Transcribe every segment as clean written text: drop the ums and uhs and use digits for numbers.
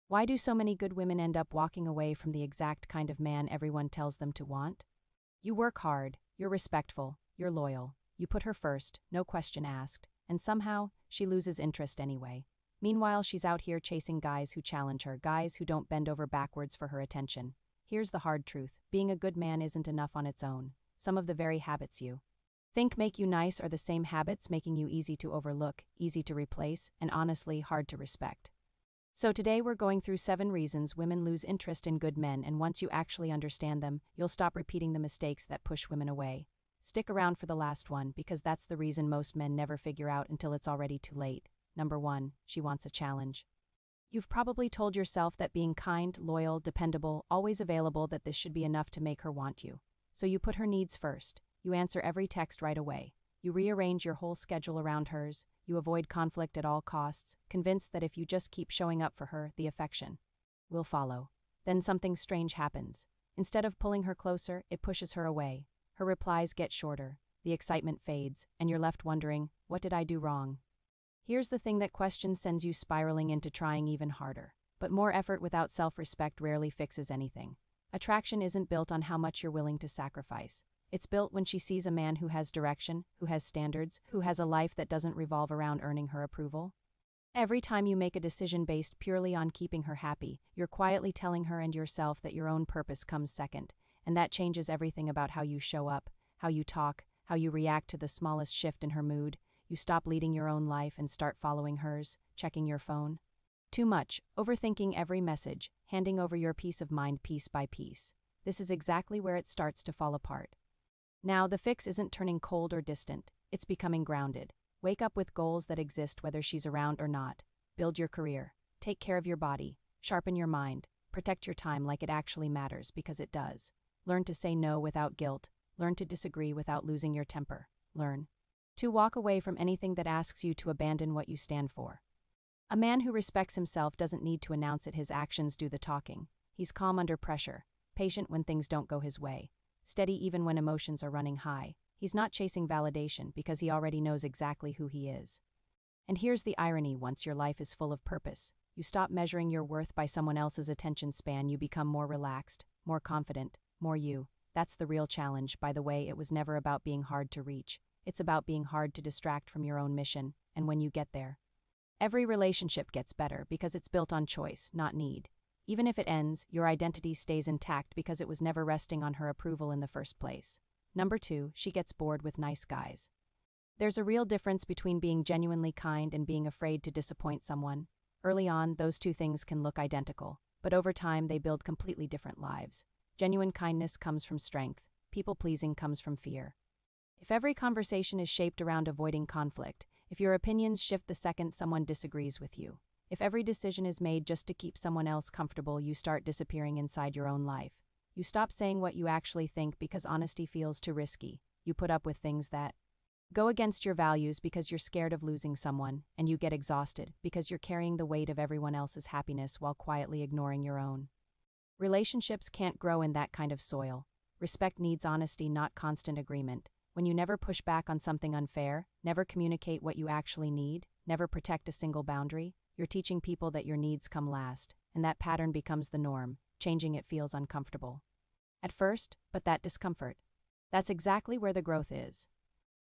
Why do so many good women end up walking away from the exact kind of man everyone tells them to want? You work hard, you're respectful, you're loyal, you put her first, no question asked, and somehow, she loses interest anyway. Meanwhile, she's out here chasing guys who challenge her, guys who don't bend over backwards for her attention. Here's the hard truth: being a good man isn't enough on its own. Some of the very habits you think make you nice are the same habits making you easy to overlook, easy to replace, and honestly hard to respect. So today we're going through 7 reasons women lose interest in good men, and once you actually understand them, you'll stop repeating the mistakes that push women away. Stick around for the last one, because that's the reason most men never figure out until it's already too late. Number 1, she wants a challenge. You've probably told yourself that being kind, loyal, dependable, always available, that this should be enough to make her want you. So you put her needs first. You answer every text right away. You rearrange your whole schedule around hers. You avoid conflict at all costs, convinced that if you just keep showing up for her, the affection will follow. Then something strange happens. Instead of pulling her closer, it pushes her away. Her replies get shorter, the excitement fades, and you're left wondering, what did I do wrong? Here's the thing: that question sends you spiraling into trying even harder. But more effort without self-respect rarely fixes anything. Attraction isn't built on how much you're willing to sacrifice. It's built when she sees a man who has direction, who has standards, who has a life that doesn't revolve around earning her approval. Every time you make a decision based purely on keeping her happy, you're quietly telling her and yourself that your own purpose comes second, and that changes everything about how you show up, how you talk, how you react to the smallest shift in her mood. You stop leading your own life and start following hers, checking your phone too much, overthinking every message, handing over your peace of mind piece by piece. This is exactly where it starts to fall apart. Now, the fix isn't turning cold or distant, it's becoming grounded. Wake up with goals that exist whether she's around or not. Build your career. Take care of your body. Sharpen your mind. Protect your time like it actually matters, because it does. Learn to say no without guilt. Learn to disagree without losing your temper. Learn to walk away from anything that asks you to abandon what you stand for. A man who respects himself doesn't need to announce it. His actions do the talking. He's calm under pressure, patient when things don't go his way, steady even when emotions are running high. He's not chasing validation because he already knows exactly who he is. And here's the irony: once your life is full of purpose, you stop measuring your worth by someone else's attention span. You become more relaxed, more confident, more you. That's the real challenge, by the way. It was never about being hard to reach. It's about being hard to distract from your own mission, and when you get there, every relationship gets better because it's built on choice, not need. Even if it ends, your identity stays intact because it was never resting on her approval in the first place. Number 2, she gets bored with nice guys. There's a real difference between being genuinely kind and being afraid to disappoint someone. Early on, those two things can look identical, but over time they build completely different lives. Genuine kindness comes from strength. People-pleasing comes from fear. If every conversation is shaped around avoiding conflict, if your opinions shift the second someone disagrees with you, if every decision is made just to keep someone else comfortable, you start disappearing inside your own life. You stop saying what you actually think because honesty feels too risky. You put up with things that go against your values because you're scared of losing someone, and you get exhausted because you're carrying the weight of everyone else's happiness while quietly ignoring your own. Relationships can't grow in that kind of soil. Respect needs honesty, not constant agreement. When you never push back on something unfair, never communicate what you actually need, never protect a single boundary, you're teaching people that your needs come last, and that pattern becomes the norm. Changing it feels uncomfortable at first, but that discomfort, that's exactly where the growth is.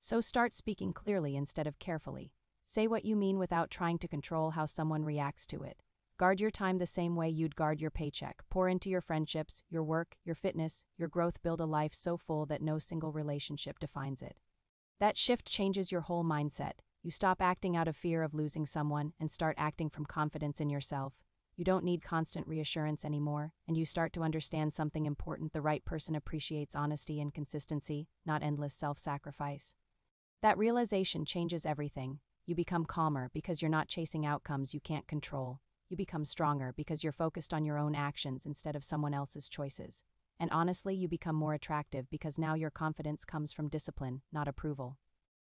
So start speaking clearly instead of carefully. Say what you mean without trying to control how someone reacts to it. Guard your time the same way you'd guard your paycheck. Pour into your friendships, your work, your fitness, your growth. Build a life so full that no single relationship defines it. That shift changes your whole mindset. You stop acting out of fear of losing someone and start acting from confidence in yourself. You don't need constant reassurance anymore, and you start to understand something important: the right person appreciates honesty and consistency, not endless self-sacrifice. That realization changes everything. You become calmer because you're not chasing outcomes you can't control. You become stronger because you're focused on your own actions instead of someone else's choices. And honestly, you become more attractive because now your confidence comes from discipline, not approval.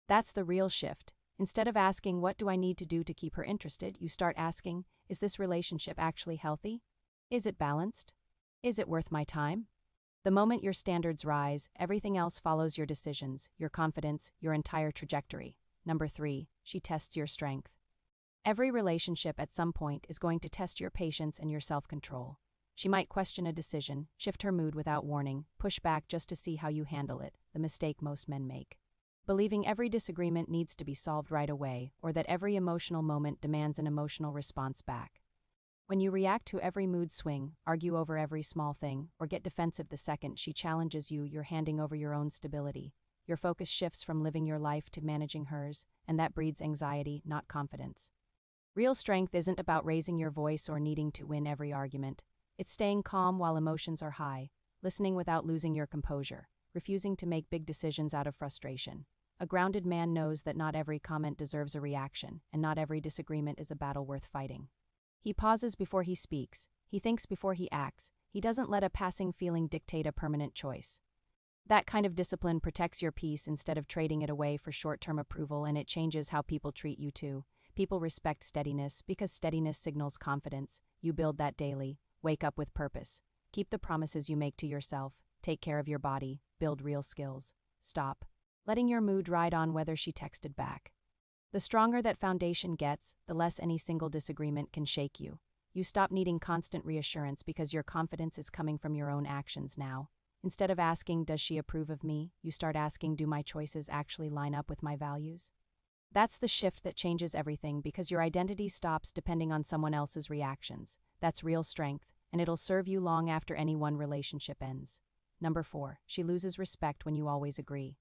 That's the real shift. Instead of asking, what do I need to do to keep her interested, you start asking, is this relationship actually healthy? Is it balanced? Is it worth my time? The moment your standards rise, everything else follows: your decisions, your confidence, your entire trajectory. Number 3, she tests your strength. Every relationship at some point is going to test your patience and your self-control. She might question a decision, shift her mood without warning, push back just to see how you handle it, the mistake most men make. Believing every disagreement needs to be solved right away, or that every emotional moment demands an emotional response back. When you react to every mood swing, argue over every small thing, or get defensive the second she challenges you, you're handing over your own stability. Your focus shifts from living your life to managing hers, and that breeds anxiety, not confidence. Real strength isn't about raising your voice or needing to win every argument. It's staying calm while emotions are high, listening without losing your composure, refusing to make big decisions out of frustration. A grounded man knows that not every comment deserves a reaction, and not every disagreement is a battle worth fighting. He pauses before he speaks, he thinks before he acts, he doesn't let a passing feeling dictate a permanent choice. That kind of discipline protects your peace instead of trading it away for short-term approval, and it changes how people treat you too. People respect steadiness because steadiness signals confidence. You build that daily. Wake up with purpose. Keep the promises you make to yourself. Take care of your body. Build real skills. Stop letting your mood ride on whether she texted back. The stronger that foundation gets, the less any single disagreement can shake you. You stop needing constant reassurance because your confidence is coming from your own actions now. Instead of asking, does she approve of me, you start asking, do my choices actually line up with my values? That's the shift that changes everything, because your identity stops depending on someone else's reactions. That's real strength, and it'll serve you long after any one relationship ends. Number 4, she loses respect when you always agree.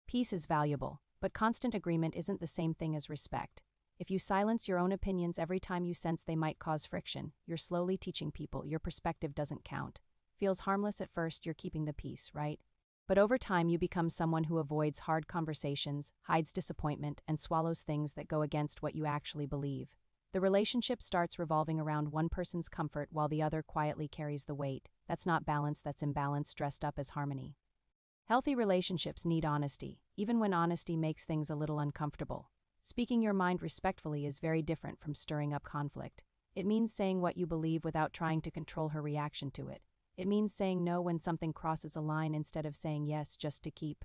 Peace is valuable, but constant agreement isn't the same thing as respect. If you silence your own opinions every time you sense they might cause friction, you're slowly teaching people your perspective doesn't count. Feels harmless at first, you're keeping the peace, right? But over time you become someone who avoids hard conversations, hides disappointment, and swallows things that go against what you actually believe. The relationship starts revolving around one person's comfort while the other quietly carries the weight. That's not balance, that's imbalance dressed up as harmony. Healthy relationships need honesty, even when honesty makes things a little uncomfortable. Speaking your mind respectfully is very different from stirring up conflict. It means saying what you believe without trying to control her reaction to it. It means saying no when something crosses a line instead of saying yes just to keep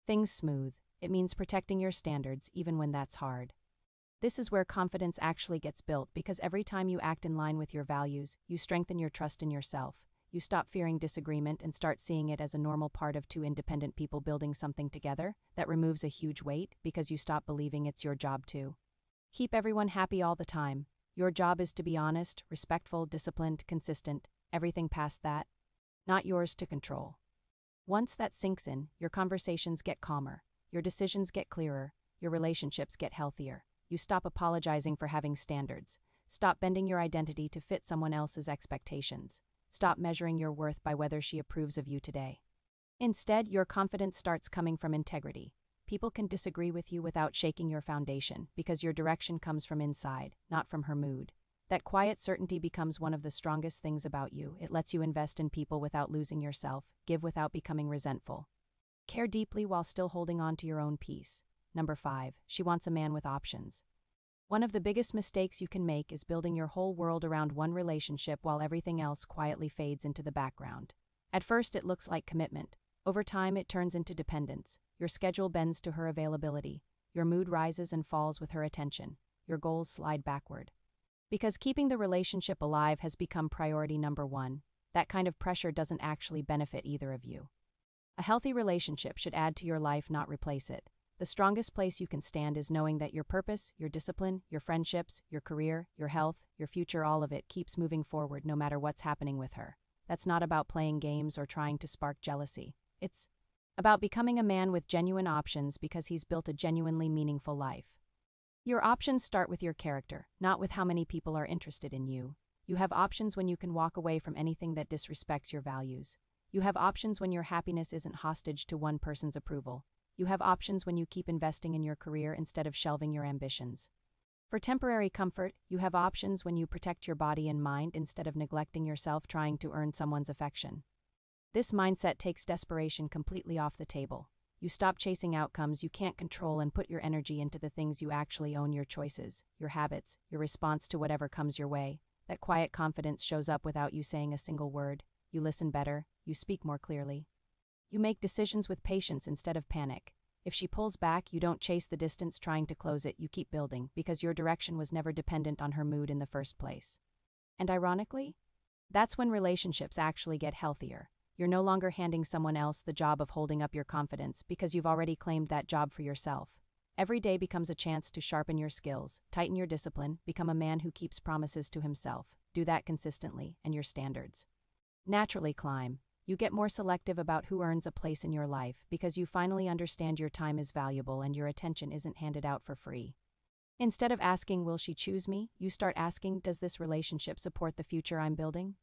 things smooth. It means protecting your standards even when that's hard. This is where confidence actually gets built, because every time you act in line with your values, you strengthen your trust in yourself. You stop fearing disagreement and start seeing it as a normal part of two independent people building something together. That removes a huge weight because you stop believing it's your job to keep everyone happy all the time. Your job is to be honest, respectful, disciplined, consistent. Everything past that, not yours to control. Once that sinks in, your conversations get calmer, your decisions get clearer, your relationships get healthier. You stop apologizing for having standards. Stop bending your identity to fit someone else's expectations. Stop measuring your worth by whether she approves of you today. Instead, your confidence starts coming from integrity. People can disagree with you without shaking your foundation, because your direction comes from inside, not from her mood. That quiet certainty becomes one of the strongest things about you. It lets you invest in people without losing yourself, give without becoming resentful, care deeply while still holding on to your own peace. Number 5, she wants a man with options. One of the biggest mistakes you can make is building your whole world around one relationship while everything else quietly fades into the background. At first it looks like commitment. Over time it turns into dependence. Your schedule bends to her availability. Your mood rises and falls with her attention. Your goals slide backward. Because keeping the relationship alive has become priority number 1, that kind of pressure doesn't actually benefit either of you. A healthy relationship should add to your life, not replace it. The strongest place you can stand is knowing that your purpose, your discipline, your friendships, your career, your health, your future, all of it keeps moving forward no matter what's happening with her. That's not about playing games or trying to spark jealousy. It's about becoming a man with genuine options because he's built a genuinely meaningful life. Your options start with your character, not with how many people are interested in you. You have options when you can walk away from anything that disrespects your values. You have options when your happiness isn't hostage to one person's approval. You have options when you keep investing in your career instead of shelving your ambitions. For temporary comfort, you have options when you protect your body and mind instead of neglecting yourself trying to earn someone's affection. This mindset takes desperation completely off the table. You stop chasing outcomes you can't control and put your energy into the things you actually own: your choices, your habits, your response to whatever comes your way. That quiet confidence shows up without you saying a single word. You listen better, you speak more clearly. You make decisions with patience instead of panic. If she pulls back, you don't chase the distance trying to close it, you keep building, because your direction was never dependent on her mood in the first place. And ironically, that's when relationships actually get healthier. You're no longer handing someone else the job of holding up your confidence because you've already claimed that job for yourself. Every day becomes a chance to sharpen your skills, tighten your discipline, become a man who keeps promises to himself. Do that consistently, and your standards naturally climb. You get more selective about who earns a place in your life because you finally understand your time is valuable and your attention isn't handed out for free. Instead of asking, will she choose me, you start asking, does this relationship support the future I'm building?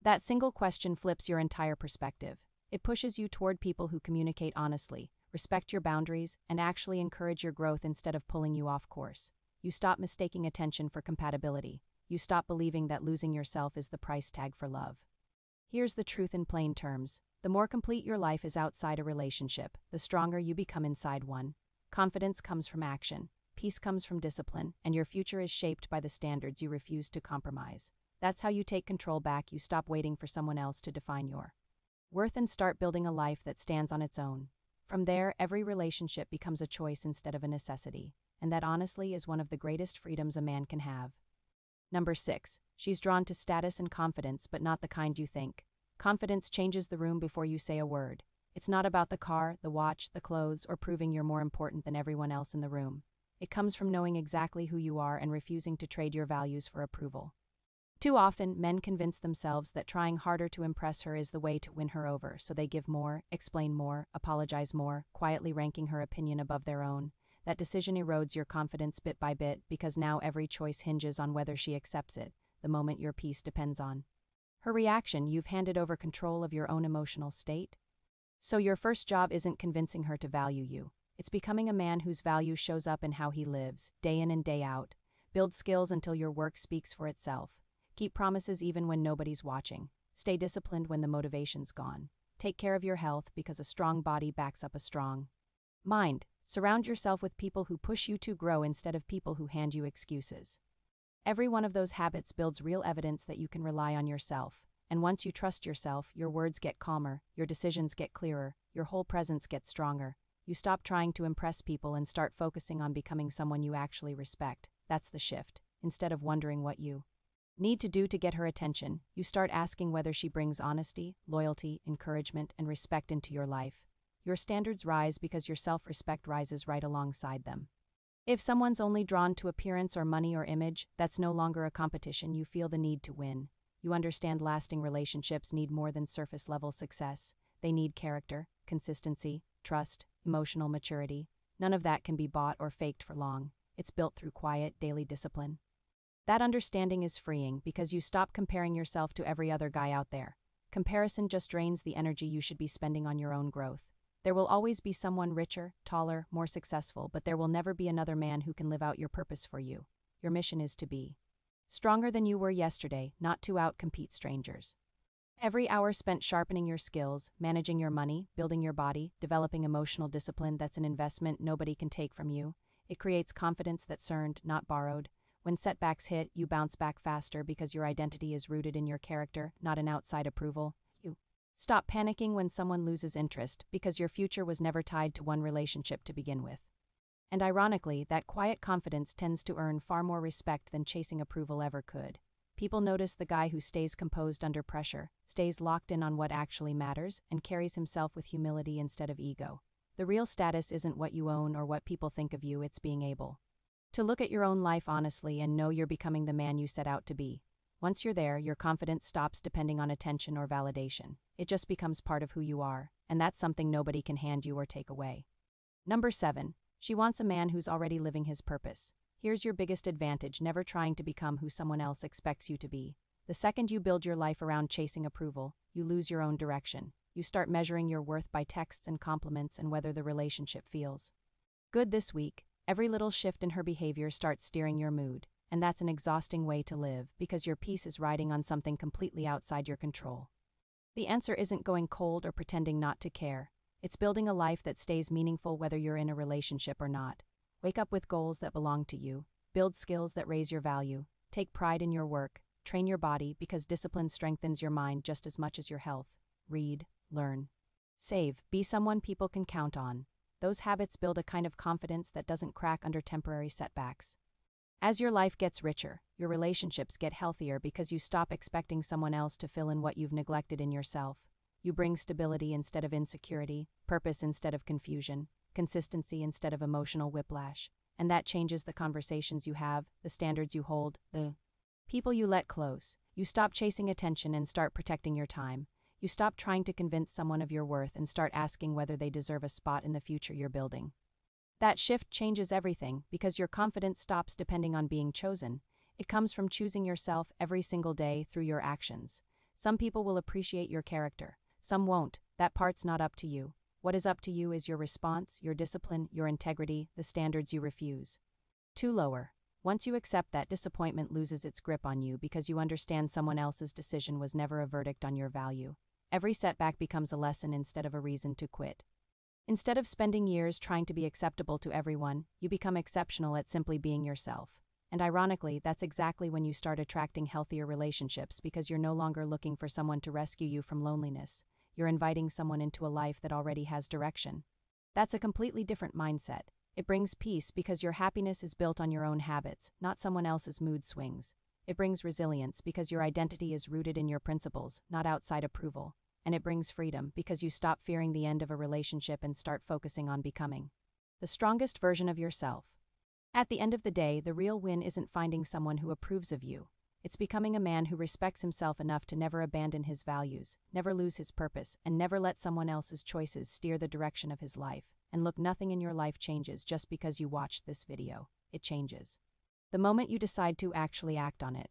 That single question flips your entire perspective. It pushes you toward people who communicate honestly, respect your boundaries, and actually encourage your growth instead of pulling you off course. You stop mistaking attention for compatibility. You stop believing that losing yourself is the price tag for love. Here's the truth in plain terms. The more complete your life is outside a relationship, the stronger you become inside one. Confidence comes from action, peace comes from discipline, and your future is shaped by the standards you refuse to compromise. That's how you take control back. You stop waiting for someone else to define your worth and start building a life that stands on its own. From there, every relationship becomes a choice instead of a necessity, and that honestly is one of the greatest freedoms a man can have. Number 6. She's drawn to status and confidence, but not the kind you think. Confidence changes the room before you say a word. It's not about the car, the watch, the clothes, or proving you're more important than everyone else in the room. It comes from knowing exactly who you are and refusing to trade your values for approval. Too often, men convince themselves that trying harder to impress her is the way to win her over, so they give more, explain more, apologize more, quietly ranking her opinion above their own. That decision erodes your confidence bit by bit because now every choice hinges on whether she accepts it, the moment your peace depends on her reaction. You've handed over control of your own emotional state. So your first job isn't convincing her to value you. It's becoming a man whose value shows up in how he lives, day in and day out. Build skills until your work speaks for itself. Keep promises even when nobody's watching. Stay disciplined when the motivation's gone. Take care of your health because a strong body backs up a strong mind. Surround yourself with people who push you to grow instead of people who hand you excuses. Every one of those habits builds real evidence that you can rely on yourself. And once you trust yourself, your words get calmer, your decisions get clearer, your whole presence gets stronger. You stop trying to impress people and start focusing on becoming someone you actually respect. That's the shift. Instead of wondering what you need to do to get her attention, you start asking whether she brings honesty, loyalty, encouragement, and respect into your life. Your standards rise because your self-respect rises right alongside them. If someone's only drawn to appearance or money or image, that's no longer a competition. You feel the need to win. You understand lasting relationships need more than surface-level success. They need character, consistency, trust, emotional maturity. None of that can be bought or faked for long. It's built through quiet, daily discipline. That understanding is freeing because you stop comparing yourself to every other guy out there. Comparison just drains the energy you should be spending on your own growth. There will always be someone richer, taller, more successful, but there will never be another man who can live out your purpose for you. Your mission is to be stronger than you were yesterday, not to outcompete strangers. Every hour spent sharpening your skills, managing your money, building your body, developing emotional discipline, that's an investment nobody can take from you. It creates confidence that's earned, not borrowed. When setbacks hit, you bounce back faster because your identity is rooted in your character, not in outside approval. You stop panicking when someone loses interest because your future was never tied to one relationship to begin with. And ironically, that quiet confidence tends to earn far more respect than chasing approval ever could. People notice the guy who stays composed under pressure, stays locked in on what actually matters, and carries himself with humility instead of ego. The real status isn't what you own or what people think of you, it's being able to look at your own life honestly and know you're becoming the man you set out to be. Once you're there, your confidence stops depending on attention or validation. It just becomes part of who you are, and that's something nobody can hand you or take away. Number 7. She wants a man who's already living his purpose. Here's your biggest advantage: never trying to become who someone else expects you to be. The second you build your life around chasing approval, you lose your own direction. You start measuring your worth by texts and compliments and whether the relationship feels good this week. Every little shift in her behavior starts steering your mood, and that's an exhausting way to live because your peace is riding on something completely outside your control. The answer isn't going cold or pretending not to care. It's building a life that stays meaningful whether you're in a relationship or not. Wake up with goals that belong to you. Build skills that raise your value. Take pride in your work. Train your body because discipline strengthens your mind just as much as your health. Read, learn, save. Be someone people can count on. those habits build a kind of confidence that doesn't crack under temporary setbacks. As your life gets richer, your relationships get healthier because you stop expecting someone else to fill in what you've neglected in yourself. You bring stability instead of insecurity, purpose instead of confusion, consistency instead of emotional whiplash. And that changes the conversations you have, the standards you hold, the people you let close. You stop chasing attention and start protecting your time. You stop trying to convince someone of your worth and start asking whether they deserve a spot in the future you're building. That shift changes everything because your confidence stops depending on being chosen. It comes from choosing yourself every single day through your actions. Some people will appreciate your character. Some won't. That part's not up to you. What is up to you is your response, your discipline, your integrity, the standards you refuse to lower. Once you accept that, disappointment loses its grip on you because you understand someone else's decision was never a verdict on your value. Every setback becomes a lesson instead of a reason to quit. Instead of spending years trying to be acceptable to everyone, you become exceptional at simply being yourself. And ironically, that's exactly when you start attracting healthier relationships because you're no longer looking for someone to rescue you from loneliness. You're inviting someone into a life that already has direction. That's a completely different mindset. It brings peace because your happiness is built on your own habits, not someone else's mood swings. It brings resilience because your identity is rooted in your principles, not outside approval. And it brings freedom because you stop fearing the end of a relationship and start focusing on becoming the strongest version of yourself. At the end of the day, the real win isn't finding someone who approves of you. It's becoming a man who respects himself enough to never abandon his values, never lose his purpose, and never let someone else's choices steer the direction of his life. And look, nothing in your life changes just because you watched this video. It changes the moment you decide to actually act on it.